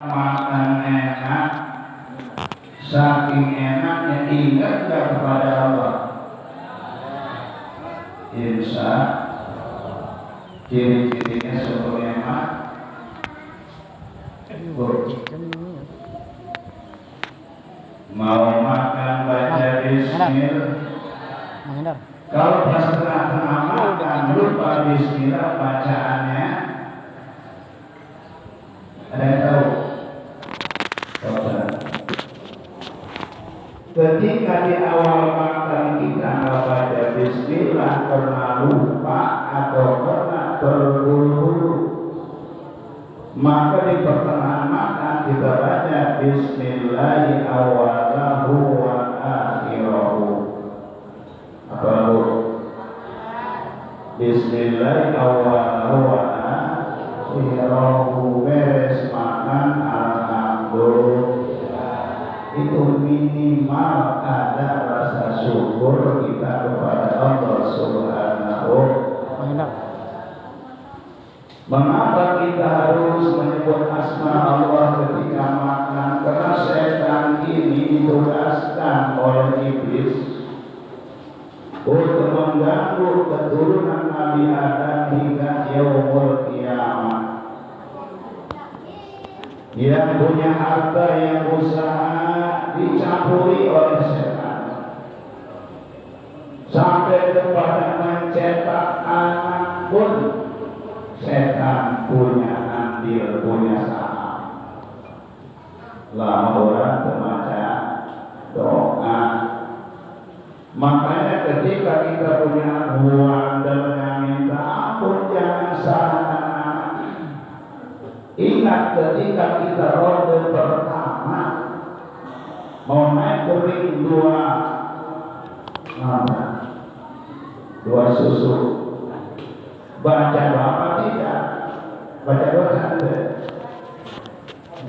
makan enak, saking enaknya ingat gak kepada Allah? Insya ciri-cirinya syukur nikmat. Mau makan baca bismillah. Kalau pas tengah-tengah makan lupa bismillah bacaannya, ada yang tahu? Ketika di awal makan kita baca bismillah karena lupa atau karena terburu-buru, maka di pertengahan makan kita baca bismillahi awalahu wa akhirahu. Apa bu? Bismillahi awalahu wa akhirahu. Beres makan alhamdulillah. Itu minimal ada rasa syukur kita kepada Allah Subhanahu wa ta'ala. Mengapa kita harus menyebut asma Allah ketika makan? Karena setan ini ditugaskan oleh iblis untuk mengganggu keturunan Nabi Adam hingga yaumul kiamat. Yang punya harta, yang usaha dicampuri oleh setan sampai kepada mencetak anak pun setan punya andil, punya saham. Lama orang terbaca doa. Makanya ketika kita punya uang dan minta ampun, jangan salah. Ingat ketika kita ronde pertama mau naik ke ring dua susu, baca apa tidak? Baca doa saja.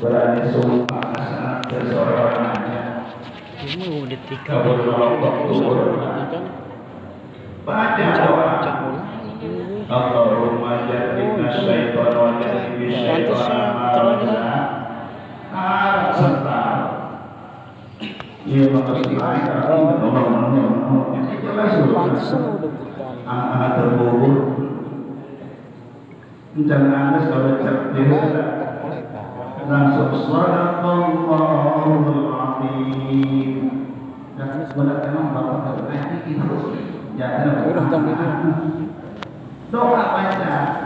Berani sumpah asal seseorang aja. Baca doa. Allahumma jannibna syaitan wa jannibi syaitan ma razaqtana. Serta ia mengerti langsung terburu jangan kalau cerdik langsung sadaqallahul azim. Dan sebenarnya memang bapak berarti itu jangan doa baca.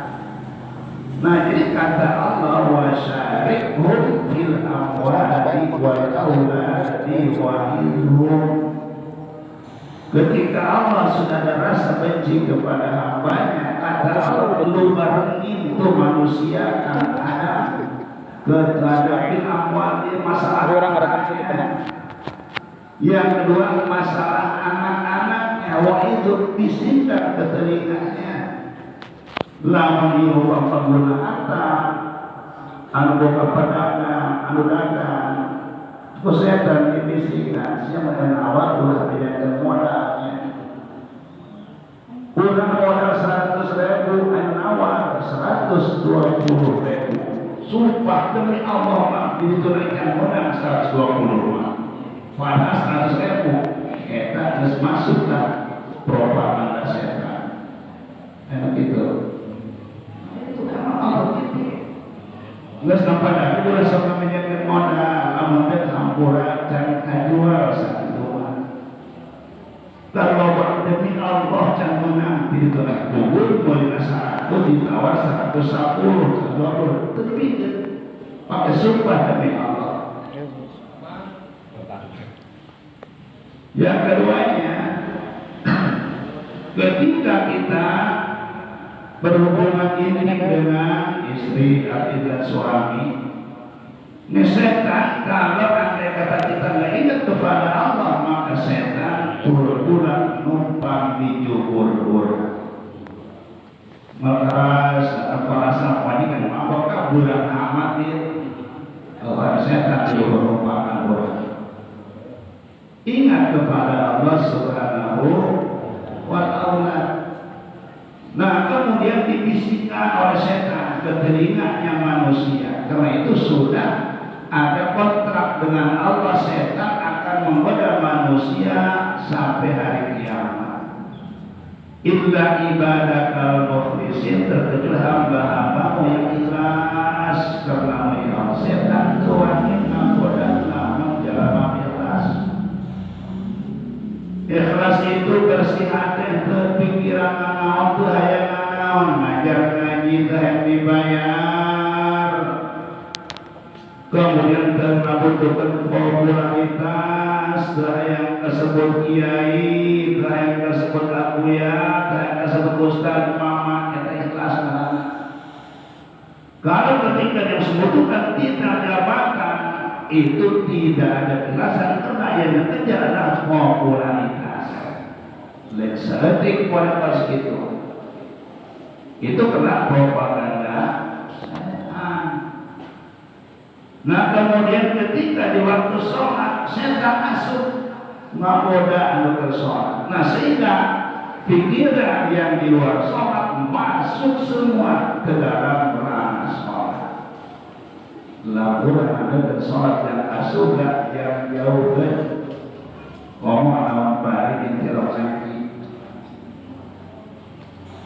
Nah, jadi kata Allah wa syarikhum fil amwali wal auladi wa ilhum. Ketika Allah sudah ada rasa benci kepada hambanya, kata Allah lu barengi itu manusia kan ada keterhadap amwal di masalah orang. Yang kedua masalah anak-anaknya, wa itu bisikkan ke telinganya. Lama diubah penggunaan anu boga pedagang, anu dagang, setan dibisikkan siapa yang awal ulah tidak modalnya. Udah modal 100.000, anu awal 120.000. Sumpah demi Allah ditunaikan modal 120.000. Padahal 100.000 kita harus masuklah propaganda setan. Enak itu. Nggak sampai dah, itu rasa menjadi modal, amunnya campuran dan kajual satu. Kalau demi Allah jangan menang, ditolak kubur, boleh 100 ditawar 110, 120, tetapi pakai sumpah demi Allah. Yang keduanya, ketika kita berhubungan ini dengan istri dan suami, ini setan kalau andai kata kita nggak ingat kepada Allah, maka setan turun numpang di jubur. Meras apa rasa ini kan apakah bulan amat ini? Kalau setan numpang bulan. Ingat kepada Allah Subhanahu wa ta'ala. Nah, kemudian dibisikkan oleh setan ke telinganya manusia. Karena itu sudah ada kontrak dengan Allah, setan akan menggoda manusia sampai hari kiamat. Illa ibadakal mukhlisin, terkecuali hamba-hambamu yang ikhlas karena Allah. Setan tuangin menggoda namun jalan ikhlas. Ikhlas itu bersih hati, berpikiran naon tuh hayang naon, ngajar ngaji teh dibayar. Kemudian ternabutukan popularitas, yang tersebut kiai, yang tersebut abuya, yang tersebut ustaz, mama, kita ikhlas kan. Kalau ketika yang membutuhkan tidak dapatkan, itu tidak ada kelasan karena yang dikejar adalah popularitas. Lihat sedetik pada pas itu kena propaganda. Nah kemudian ketika di waktu sholat setan masuk menggoda anu sholat. Nah sehingga pikiran yang di luar sholat masuk semua ke dalam ranah sholat. Lalu ada sholat yang asuga yang jauh ke ngomong lawan bari di nanti.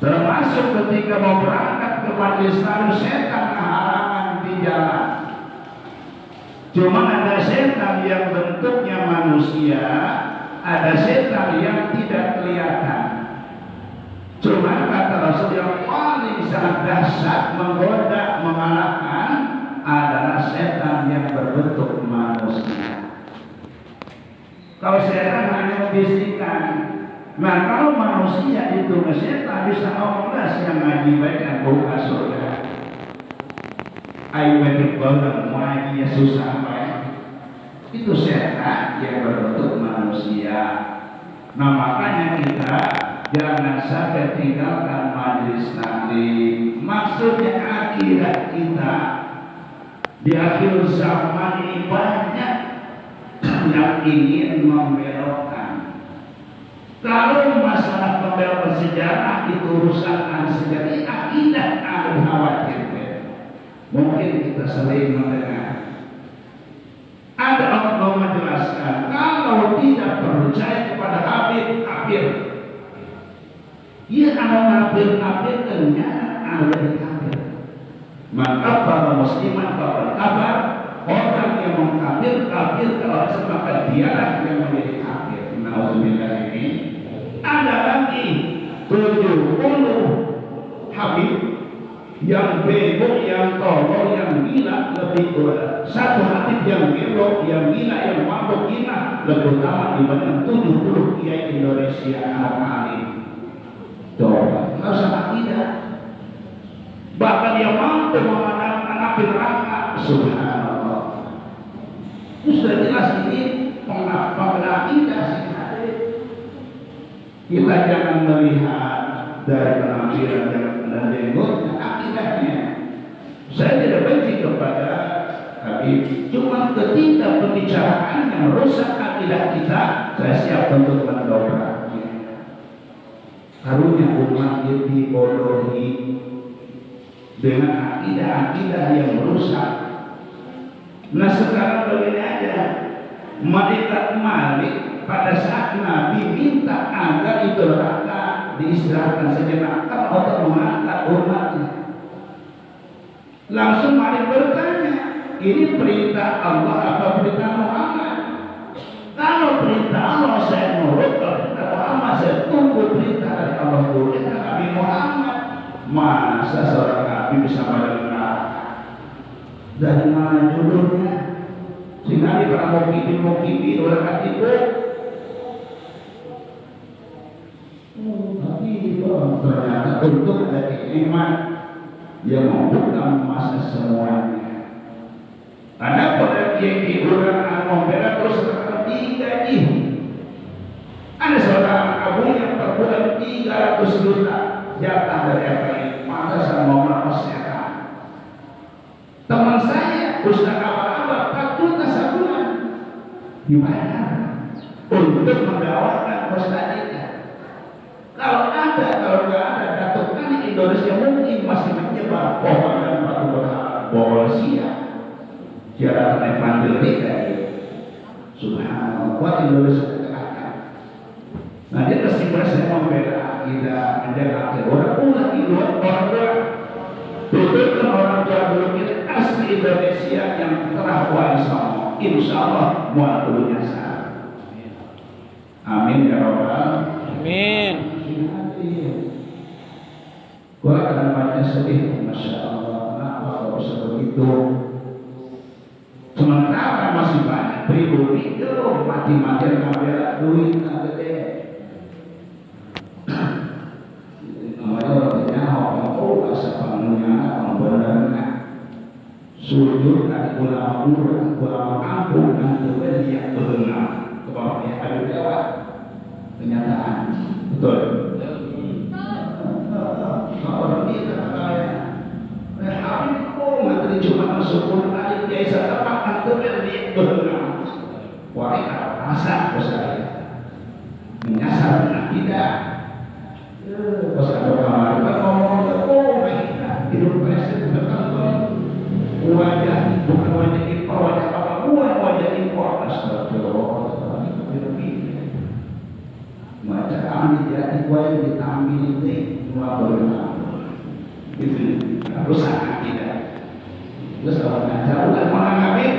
Termasuk ketika mau berangkat ke majelis taklim, setan halangan di jalan. Cuma ada setan yang bentuknya manusia, ada setan yang tidak kelihatan. Cuma kata Rasul yang paling sangat dahsyat menggoda, mengalahkan adalah setan yang berbentuk manusia. Kalau setan hanya membisikkan, nah kalau manusia itu setan bisa ngomong yang ngaji baik dan buka surga. Ayo baik banget, muanya susah baik. Itu setan yang berbentuk manusia. Nah makanya kita jangan sampai tinggalkan majelis taklim. Maksudnya akidah kita di akhir zaman ini banyak yang ingin membelokkan. Kalau masalah pembelokan sejarah itu urusan sejarah, akidah harus khawatir. Mungkin kita sering mendengar ada oknum menjelaskan kalau tidak percaya kepada Habib kafir. Ia anak kafir ternyata ada di kafir. Maka para musliman para kabar orang yang mengkafir kafir kalau sebabkan dia yang menjadi kafir. Nauzubillah ini ada lagi 70 Habib yang bego, yang tolol, yang gila lebih kuat. Satu hadis yang bego, yang gila, yang mabuk gila lebih utama dibanding 70 kiai Indonesia alim. Coba, nggak usah akidah. Bahkan yang mampu memandangkan api neraka, subhanallah. Itu sudah jelas ini pengakidah sih. Kita jangan melihat dari penampilan dan jenggotnya, akidahnya. Saya tidak benci kepada Habib, cuma ketika pembicaraan yang merusak akidah kita, saya siap untuk mendobraknya. Karunia umat dibodohi dengan akidah-akidah yang merusak. Nah sekarang begini aja, malaikat Malik pada saat Nabi minta agar Idul Adha diistirahatkan sejenak untuk mengangkat umatnya. Langsung Malik bertanya, ini perintah Allah apa perintah Muhammad? Kalau perintah Allah saya nurut, kalau perintah Muhammad saya tunggu perintah dari Allah dulu. Perintah Nabi Muhammad, masa seorang Nabi bisa mendengar? Dari mana judulnya? Si Nabi pernah mau kipi orang hatiku. Ternyata untuk ada iman yang membuka masa semuanya. Ada pada kiai orang membela terus digaji. Ada seorang abu yang per bulan 300 juta jatah dari FPI. Masa saya mau merasakan. Teman saya Ustaz abal-abal 4 juta sebulan dibayar untuk mendakwakan Ustaz kita. Kalau ada, kalau nggak ada, Datuk Indonesia mungkin masih menyebar pohon dan batu berhala, boleh siap. Cara pandai dari subhanallah kuat Indonesia terangkan. Nah dia pasti merasa membela kita menjaga orang ulah itu orang betul orang tua belum kita asli Indonesia yang terawal sama insya Allah mual dulunya sah. Amin ya Rabbal. Amin. Gua kadang-kadang sedih, masya Allah, kenapa kalau bisa begitu? Sementara masih banyak pribumi itu mati-matian ngambil duit gede. Namanya orangnya orang asa panggungnya orang benar sujud dari ulama kampung dan juga dia benar ke bawahnya ada dewa kenyataan betul. Orang ini kata hari kau materi cuma masuk aja biasa tempat antum dia benar. Wah rasa besar menyasar benar tidak. Pas ada kamar kan ngomong hidup presiden betul wajah bukan wajah impor wajah apa wajah impor astagfirullah macam kami jadi wajah ditambil ini dua benar itu rusak tidak terus kalau ngajar udah orang ngamen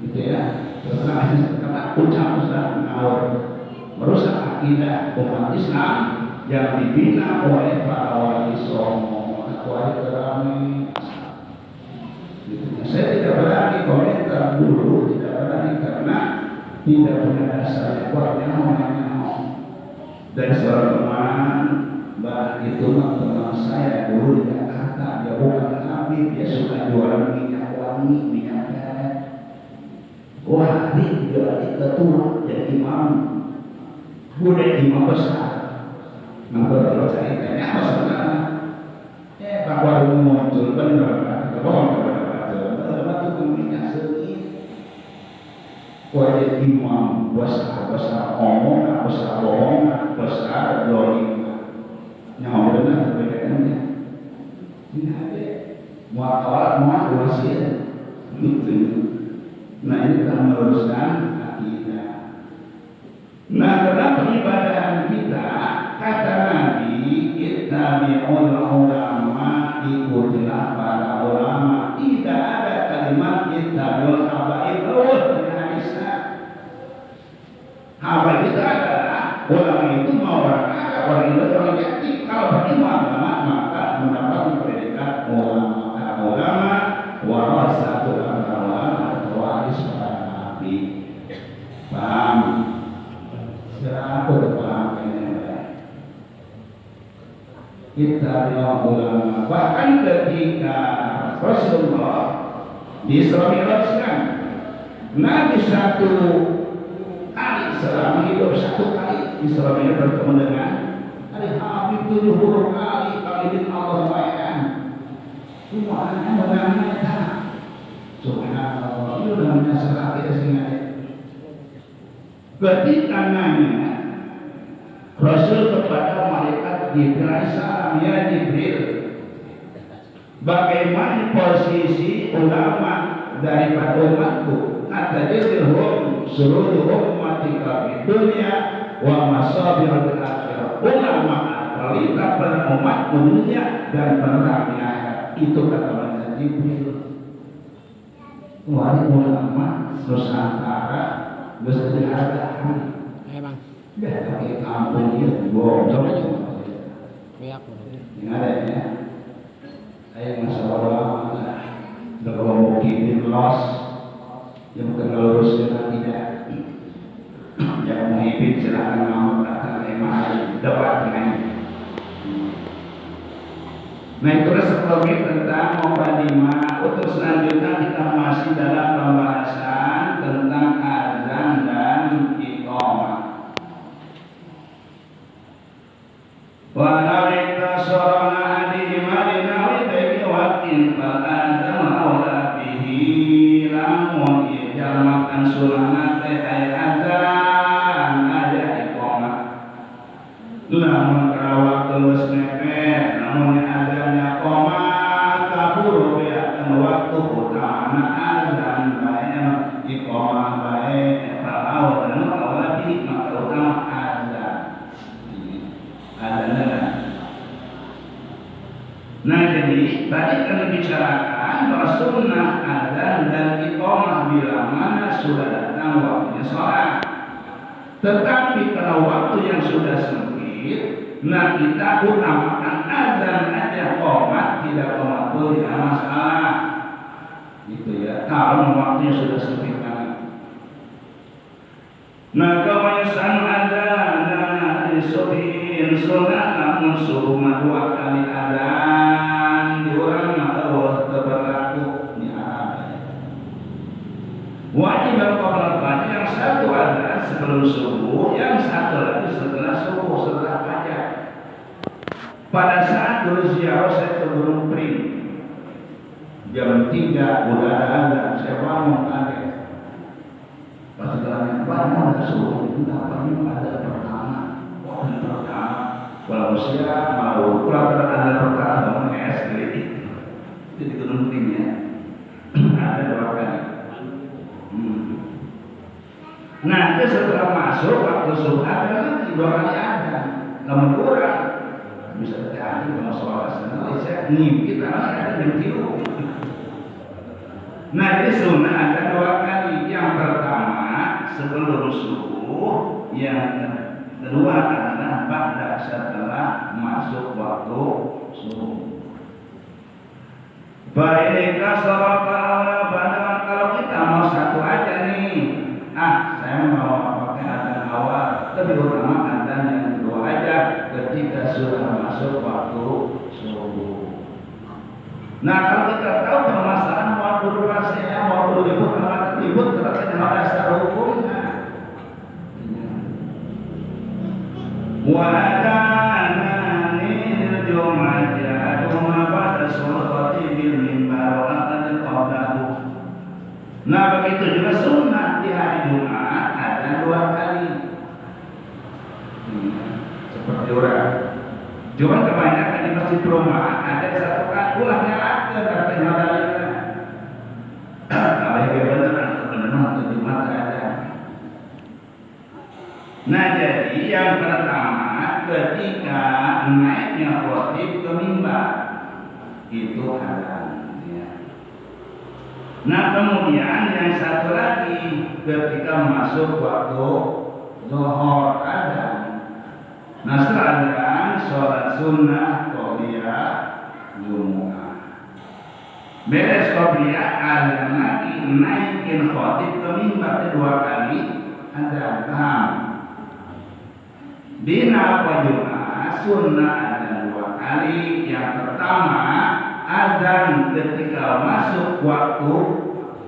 gitu ya terus kata ucap besar ngawur merusak akidah umat Islam yang dibina oleh para wali songo, wali kerami. Saya tidak berani komentar dulu, tidak berani karena tidak punya dasar yang kuat yang mau dari seorang teman, mbak itu teman saya dulu di Jakarta, dia bukan nabi, dia suka jualan minyak wangi, minyak karet. Wah, dia ketua jadi imam. Udah imam besar, nggak kalau ceritanya apa sebenarnya? Pak baru muncul benar, bohong kepada itu minyak seni. Wajib imam besar omong, besar bohong, besar dolim. Nyawa benar perbedaannya. Ini ada muakawat muakwasir, gitu. Nah ini kita meluruskan akidah. Nah, dalam peribadahan kita, kata Nabi, ittabi'ul ulama, ikutilah para ulama. Tidak ada kalimat ittabi'ul habaib. Habaib itu adalah ulama itu mau orang Arab, orang Indonesia, orang yatim. Kalau berilmu agama, maka mendapat predikat ulama. Ulama, warasatul ulama, waris para nabi. Paham? Aku berpaham ini kita ulama bahkan ketika Rasulullah di Isra Mi'rajkan Nabi satu kali selama hidup satu kali Isra Mi'raj bertemu dengan hari Habib 70 kali bin Allah bayangkan semuanya mengamnya subhanallah itu namanya salat kita sengaja. Ketika nanya Rasul kepada malaikat Jibril, salam ya Jibril, bagaimana posisi ulama daripada umatku? Kata Jibril, seluruh umatika di dunia wa masabirul akhirah. Ulama adalah pada umat dunia dan penerang di akhirat. Itu kata Jibril. Wali ulama Nusantara bisa dihargai. Bang. Dah pakai kampung dia bodoh. Ini ada ya. Saya masalah udah kalau mungkin los yang bukan lurus dengan tidak. Yang menghibit silakan mau datang emai dapat dengan. Nah itulah sebelumnya tentang mukadimah. Untuk selanjutnya kita masih dalam pembahasan tentang azan dan iqamah. Walau iktasorona adihima dinawi baiki wakin fa'adam awla bihi lamun ijamakan sunanat ay azan aja iqamah. Lamun karawak tulus mepet namun azannya iqamah kabur biarkan waktu utama iqamah bae kalau anu awaladi maka utama azan. Azan. Nah jadi tadi kami bicarakan bahwa sunnah azan dan iqamah bila mana sudah datang waktunya sholat. Tetapi kalau waktu yang sudah sempit, nah kita utamakan azan aja, qomat tidak qomat pun tidak masalah. Gitu ya. Kalau waktunya sudah sempit banget. Nah kalau san azan subhin sunat namun suruh dua kali azan diurang maka berlaku ni wajib qabla fajr, yang satu azan sebelum subuh, yang satu lagi setelah subuh, setelah fajar. Pada saat dulu ziarah saya ke Gunung Pring, jam 3 udah ada azan, saya bangun kaget. Pas jalan bangun ada subuh, itu dapatnya ada pertama. Oh, ada pertama. Kalau usia mau pulang ada pertama, bangun SD itu di Gunung Pring ya. Ada 2 kali. Nah, itu setelah masuk waktu subuh ada lagi 2 kali azan. Namun kurang bisa terjadi kalau sholat sendiri saya ngimpi ada jam 3. Nah, jadi sunnah ada 2 kali. Yang pertama sebelum subuh, yang kedua adalah pada setelah masuk waktu subuh. Baiklah sholat pada kalau kita mau satu aja nih. Saya mau pakai azan awal, lebih utama azan yang kedua aja ketika sudah masuk waktu subuh. Nah kalau kita tahu permasalahan waktu durasinya, waktu ribut sama ribut terkait dengan dasar hukumnya. Wa adhanil jum'ah duma pada sultati bil mimbar wa qad qablahu. Nah begitu juga sunnah di hari Jumat ada 2 kali. Seperti orang. Cuma kebanyakan di masjid perumahan ada 1 kali ulahnya ada katanya dalilnya. Kalau yang benar atau Jumat ada. Nah jadi yang pertama ketika naiknya khatib ke mimbar itu halal. Nah kemudian yang satu lagi ketika masuk waktu zuhur azan. Nah setelah azan sholat sunnah qobliyah Jumu'ah. Beres qobliyah azan lagi naikin khatib ke mimbar 2 kali azan. Dina Jumu'ah sunnah azan 2 kali. Yang pertama azan ketika masuk waktu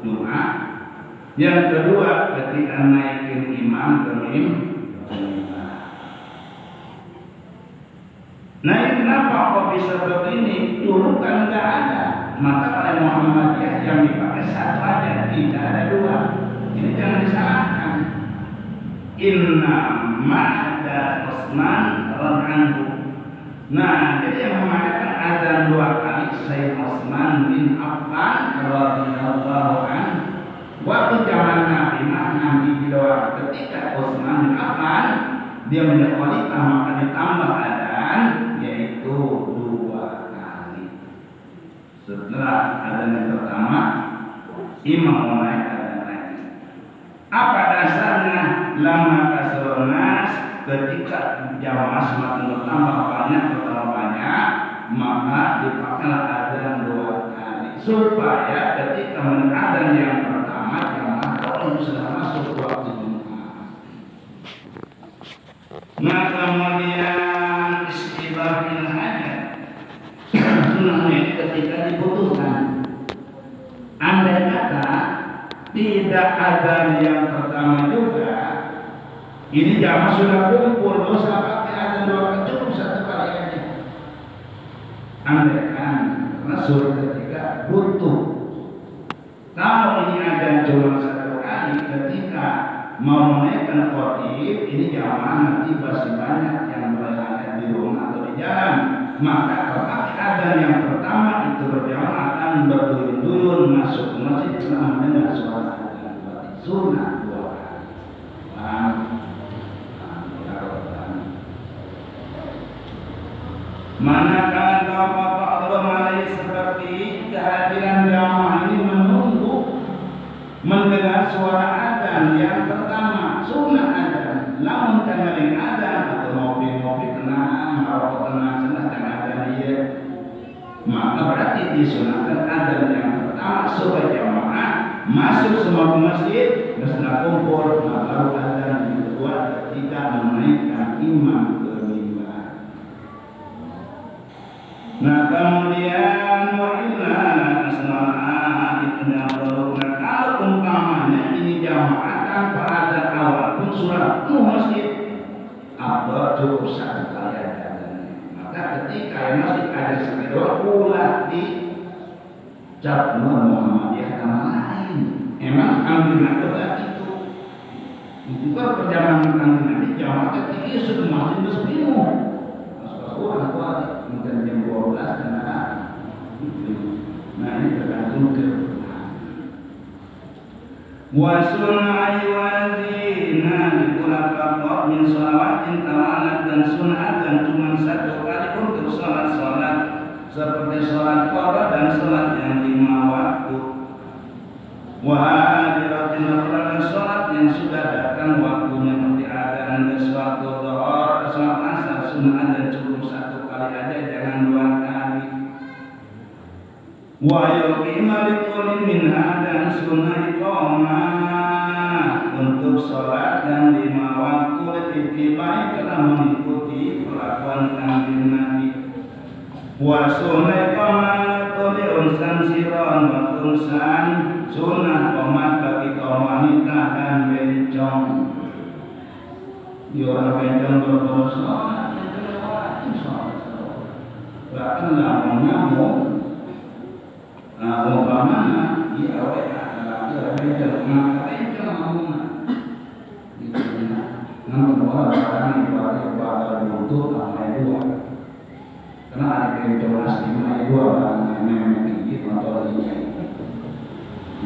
Jumat, yang kedua ketika naikin imam ke mimbar. Nah ini kenapa kok bisa begini? Dulu kan nggak ada, maka oleh Muhammadiyah yang dipakai 1 aja, tidak ada 2. Ini jangan disalahkan. Inna ma'ada Utsman radhiyallahu. Nah, jadi yang mengadakan azan 2 kali Sayyid Utsman bin Affan radhiyallahu anhu. Waktu zaman Nabi doang ketika Utsman bin Affan dia menjadi khalifah maka ditambah azan yaitu 2 kali. Setelah azan yang pertama, imam mulai azan lagi. Apa dasarnya? Lama kasronas ketika jamaah semakin bertambah banyak maka dipakailah azan 2 kali supaya ketika azan yang pertama jamaah kalau sudah masuk waktu Jumat. Nah kemudian istibahil hajat sunnahnya ketika dibutuhkan. Andai kata tidak azan yang pertama juga, ini jamaah sudah kumpul, dosa pakai azan 2 kali cukup 1 kali aja. Andaikan Rasul ketika butuh. Kalau ini azan cuma 1 kali ketika mau menaikkan khatib, ini jamaah nanti masih banyak yang berada di rumah atau di jalan. Maka pakai azan yang pertama itu berjamaah akan berduyun-duyun masuk ke masjid karena mendengar suara azan. sunnah 2 kali. Manakala Rasulullah alaihi seperti kehadiran jamaah ini mendengar suara adzan yang pertama sunnah adzan, lamun dengerin adzan atau ngopi tenang, ngerokok tenang, senang dengan adzan dia, maka berarti disunahkan adzan yang pertama supaya jamaah masuk semua ke masjid, sudah kumpul, baru adzan yang kedua ketika menaikkan imam. Nah kemudian wa'inna asma'a itna berukna, kalau umpamanya ini jamaah tanpa ada awal pun sudah penuh masjid atau cukup 1 kali adzan, maka ketika yang masjid ada sekedar ulah di cap Muhammadiyah nama lain. Emang ambil nakoda itu kan perjalanan nanti jamaah ketika sudah masjid penuh orang tua mungkin jam 12 nah ini tergantung ke wasun aywazina dikurang kapok min sholawatin tawalat dan sunatan cuma 1 kali untuk sholat seperti sholat qadha dan sholat yang 5 waktu wahadiratin dan sholat yang sudah datang waktunya seperti adzan dan suatu dhuhur sholat asar sunat dan cukup 1 kali aja, jangan 2 kali. Wa yuqima likulli minha dan sunnah iqamah untuk sholat dan 5 waktu lebih baik telah mengikuti perlakuan kanjeng Nabi. Wa sunnah iqamah tuli unsan siron wa unsan sunnah qomat bagi kaum wanita dan bencong. Di orang bencong berburu sholat bahkan lah mengamuk umpamanya dia bencong namun orang ibadah butuh sampai 2 karena ada bencong asli sampai 2 orang memang tinggi motor ini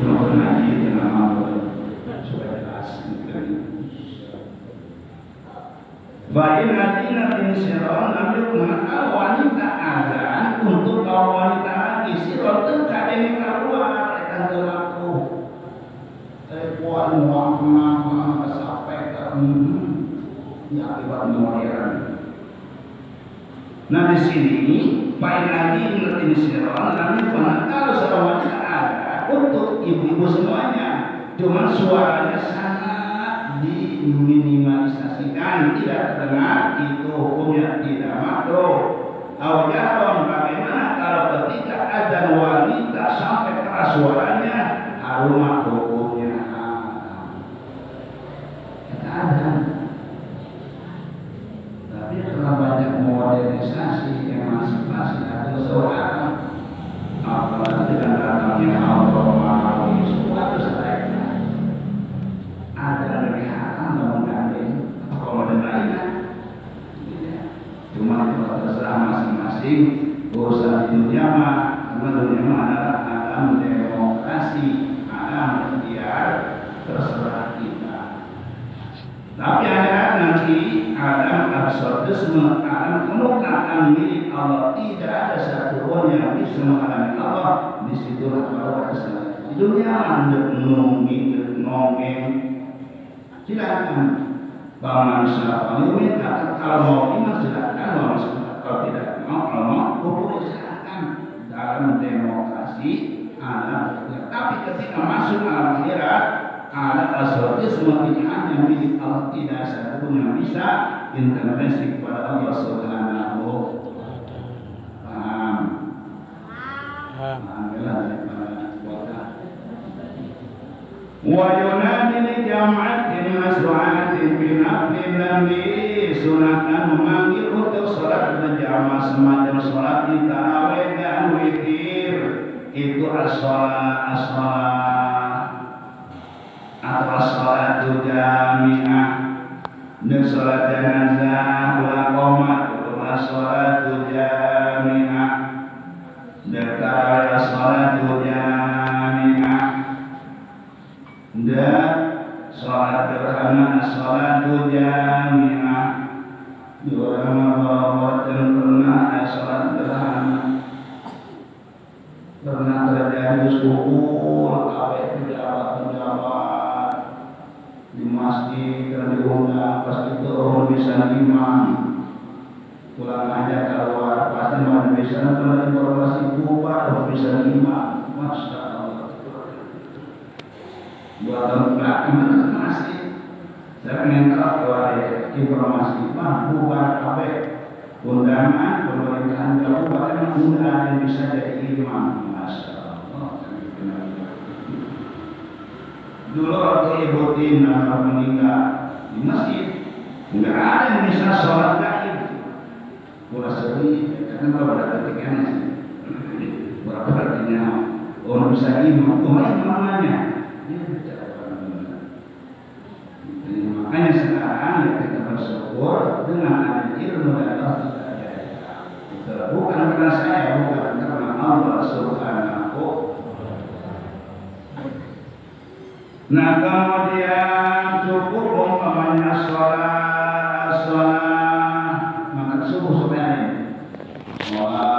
yang pernah dengan malu supaya jelas Baik adina bin siron nabi mengenal wanita adzan untuk kaum wanita lagi siron itu kadang keluar akan terlaku puan warna kesampaikan ya akibat modern. Nah di sini baik adina bin siron nabi mengenal seorang wanita adzan untuk ibu-ibu semuanya, cuma suaranya sangat diminimalisasikan, tidak terdengar, itu hukumnya tidak makruh. Aujaron bagaimana kalau ketika adzan wanita sampai keras suaranya harum hukumnya kita adzan. Tapi telah banyak modernisasi emansipasi atau seorang apalagi dengan datangnya Allah suatu sebaiknya ada lebih haram dalam gandeng atau model lainnya. Cuma itu terserah masing-masing urusan di dunia mah, karena dunia mah adalah alam demokrasi, alam ikhtiar, terserah kita. Tapi akhirat nanti alam absurdisme, alam kemurkaan milik Allah, tidak ada satu pun yang bisa mengalami Allah. Disitulah baru ada salah. Di dunia anda ngomong silakan Bapak silakan kalau mau iman silakan, kalau tidak mau kufur silakan. Dalam demokrasi ada, tapi ketika masuk alam akhirat ada asrodisme pilihan yang milik Allah, tidak satu yang bisa intervensi kepada Allah Subhanahu wa yunadi li jam'atin masru'atin bi naflin nabi sunatan memanggil untuk sholat berjamaah semacam sholat di tarawih dan witir itu as-sholat atau as-sholatu jami'ah dan sholat janazah wal qomat itu as-sholatu jami'ah dan tarawih as-sholatu jami'ah dan sholat gerhana, sholat jamiah. Di orang yang pernah sholat gerhana, pernah terjadi kumpul pejabat di masjid dan diundang, pas itu orang bisa imam pulang aja keluar, pasti mana bisa menerima informasi bubar orang bisa imam. Masya Allah, buat belakang masjid saya pengen tahu informasi bubar apa undangan pemerintahan kabupaten undangan yang bisa jadi imam. Masya Allah. Dulu waktu Ibu Tina meninggal di masjid, nggak ada yang bisa sholat gaib. Kurang sedih, karena kalau ada ketikanya berapa artinya orang bisa imam, namanya. Makanya sekarang ya kita bersyukur dengan adanya ilmu dan Allah tidak. Bukan karena saya, bukan karena Allah Subhanahu. Nah kemudian cukup umpamanya sholat, maka subuh sebenarnya sholat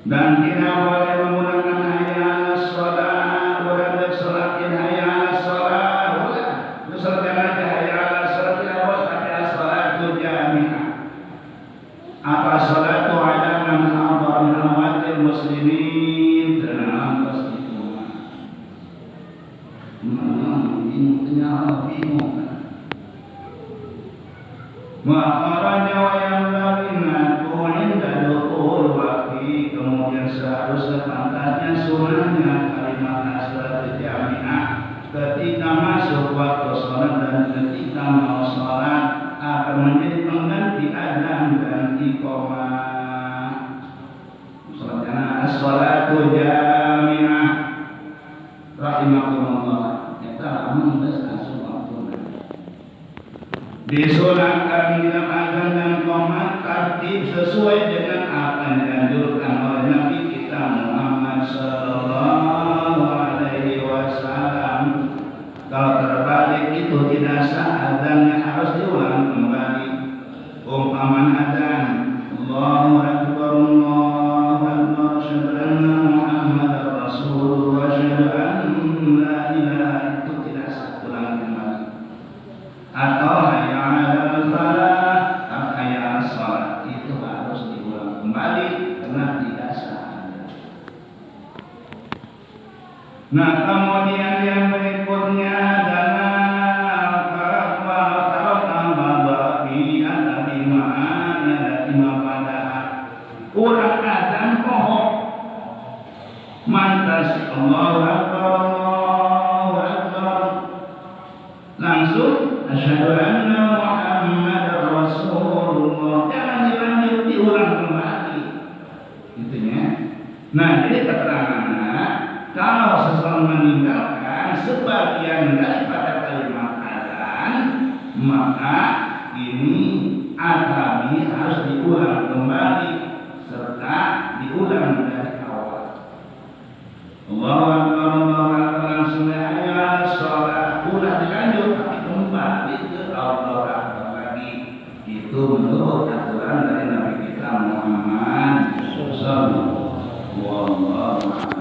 dan tidak boleh menggunakan hayya 'alas shalah, boleh sholatin hayya 'alas shalah, boleh sholatin aja hayya 'alas shalah, tidak boleh ada sholatu jami'ah. Apa sholatu ala man hadar min awatil muslimin, tenang pasti itu bingung. Makharanya wa yamlagina inda dukhul waqti, kemudian seharusnya pantasnya sunahnya kalimat asal jami'ah ketika masuk waktu sholat dan ketika mau sholat akan menjadi pengganti adzan dan iqamah. Sholatnya as-sholatu jami'ah rahimakumullah. Kita mengesahkan disunahkan dalam azan dan qomat tertib sesuai dengan apa yang dianjurkan oleh Nabi kita Muhammad sallallahu alaihi wasallam. Kalau terbalik itu tidak sah, azannya harus diulang kembali. Umpaman azan Allahu akbar Allahu akbar asyhadu anna Muhammadar Rasulullah asyhadu anna la ilaha, itu tidak sah, ulang kembali. Atau nah kemudian yang berikutnya adalah kurang azan pohon mantas Allahu Akbar Allahu Akbar langsung asyhadu anna Muhammadar Rasulullah, jangan dilanjut diulang kembali itunya. Nah jadi keterangannya kalau seseorang meninggalkan sebagian daripada kalimat azan, maka ini atami harus diulang kembali serta diulang dari awal. Allahu Akbar Allahu Akbar langsung hayya sholat, ulah dilanjut tapi kembali ke Allahu Akbar lagi. Itu menurut aturan dari Nabi kita Muhammad sallallahu alaihi wasallam.